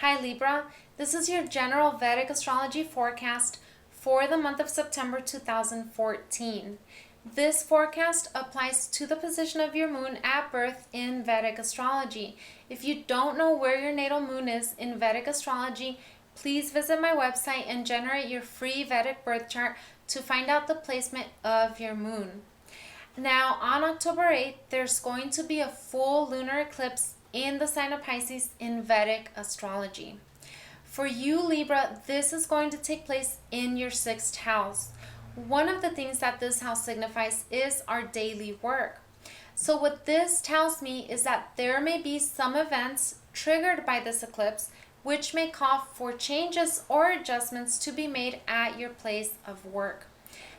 Hi Libra, this is your general Vedic astrology forecast for the month of September 2014. This forecast applies to the position of your moon at birth in Vedic astrology. If you don't know where your natal moon is in Vedic astrology, please visit my website and generate your free Vedic birth chart to find out the placement of your moon. Now, on October 8th, there's going to be a full lunar eclipse in the sign of Pisces in Vedic astrology. For you, Libra, this is going to take place in your sixth house. One of the things that this house signifies is our daily work. So what this tells me is that there may be some events triggered by this eclipse which may call for changes or adjustments to be made at your place of work.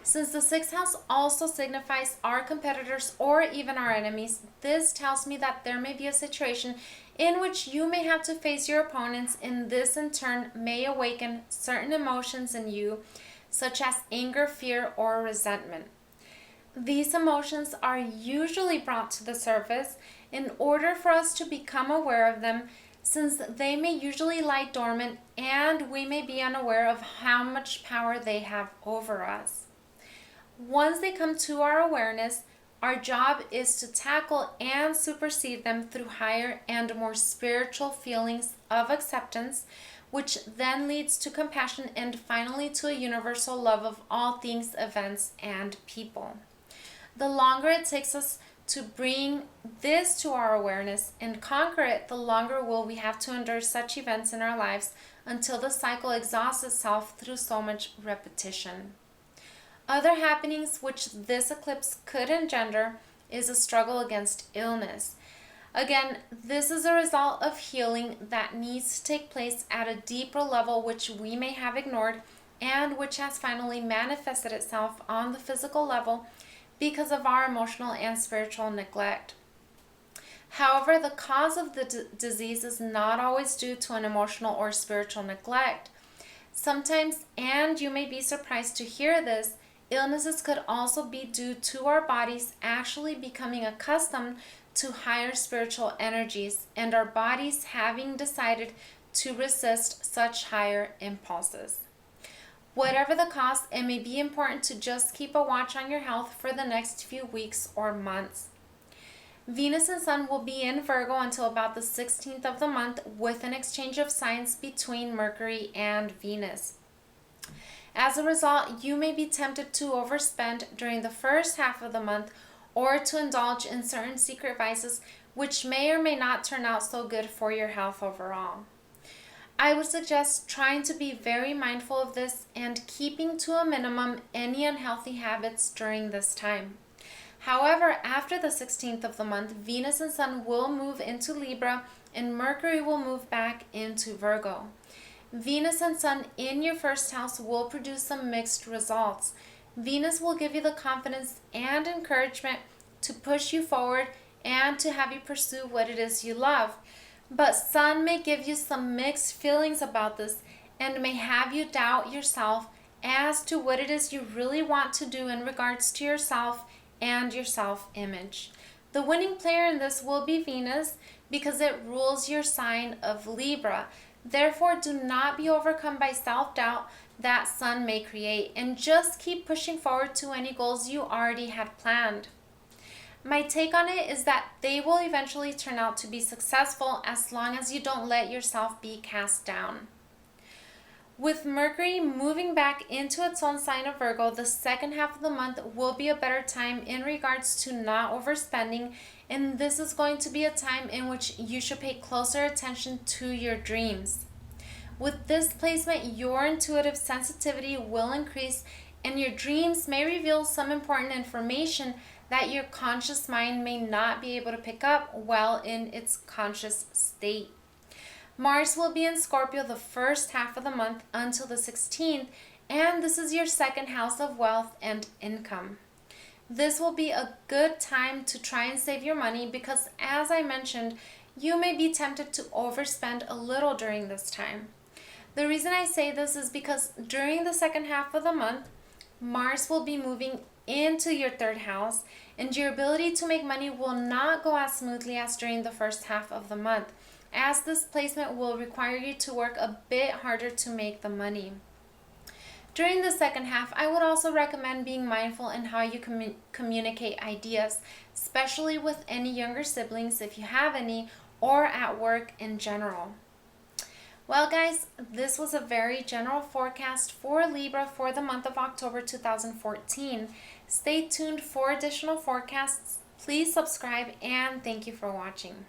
Since the sixth house also signifies our competitors or even our enemies, this tells me that there may be a situation in which you may have to face your opponents, and this in turn may awaken certain emotions in you, such as anger, fear, or resentment. These emotions are usually brought to the surface in order for us to become aware of them, since they may usually lie dormant and we may be unaware of how much power they have over us. Once they come to our awareness, our job is to tackle and supersede them through higher and more spiritual feelings of acceptance, which then leads to compassion and finally to a universal love of all things, events, and people. The longer it takes us to bring this to our awareness and conquer it, the longer will we have to endure such events in our lives until the cycle exhausts itself through so much repetition. Other happenings which this eclipse could engender is a struggle against illness. Again, this is a result of healing that needs to take place at a deeper level which we may have ignored and which has finally manifested itself on the physical level because of our emotional and spiritual neglect. However, the cause of the disease is not always due to an emotional or spiritual neglect. Sometimes, and you may be surprised to hear this, illnesses could also be due to our bodies actually becoming accustomed to higher spiritual energies and our bodies having decided to resist such higher impulses. Whatever the cause, it may be important to just keep a watch on your health for the next few weeks or months. Venus and Sun will be in Virgo until about the 16th of the month with an exchange of signs between Mercury and Venus. As a result, you may be tempted to overspend during the first half of the month or to indulge in certain secret vices which may or may not turn out so good for your health overall. I would suggest trying to be very mindful of this and keeping to a minimum any unhealthy habits during this time. However, after the 16th of the month, Venus and Sun will move into Libra and Mercury will move back into Virgo. Venus and Sun in your first house will produce some mixed results. Venus will give you the confidence and encouragement to push you forward and to have you pursue what it is you love. But Sun may give you some mixed feelings about this and may have you doubt yourself as to what it is you really want to do in regards to yourself and your self-image. The winning player in this will be Venus because it rules your sign of Libra. Therefore, do not be overcome by self-doubt that Sun may create and just keep pushing forward to any goals you already had planned. My take on it is that they will eventually turn out to be successful as long as you don't let yourself be cast down. With Mercury moving back into its own sign of Virgo, the second half of the month will be a better time in regards to not overspending, and this is going to be a time in which you should pay closer attention to your dreams. With this placement, your intuitive sensitivity will increase, and your dreams may reveal some important information that your conscious mind may not be able to pick up while in its conscious state. Mars will be in Scorpio the first half of the month until the 16th, and this is your second house of wealth and income. This will be a good time to try and save your money because, as I mentioned, you may be tempted to overspend a little during this time. The reason I say this is because during the second half of the month, Mars will be moving into your third house, and your ability to make money will not go as smoothly as during the first half of the month. as this placement will require you to work a bit harder to make the money. During the second half, I would also recommend being mindful in how you communicate ideas, especially with any younger siblings if you have any, or at work in general. Well guys, this was a very general forecast for Libra for the month of October 2014. Stay tuned for additional forecasts. Please subscribe and thank you for watching.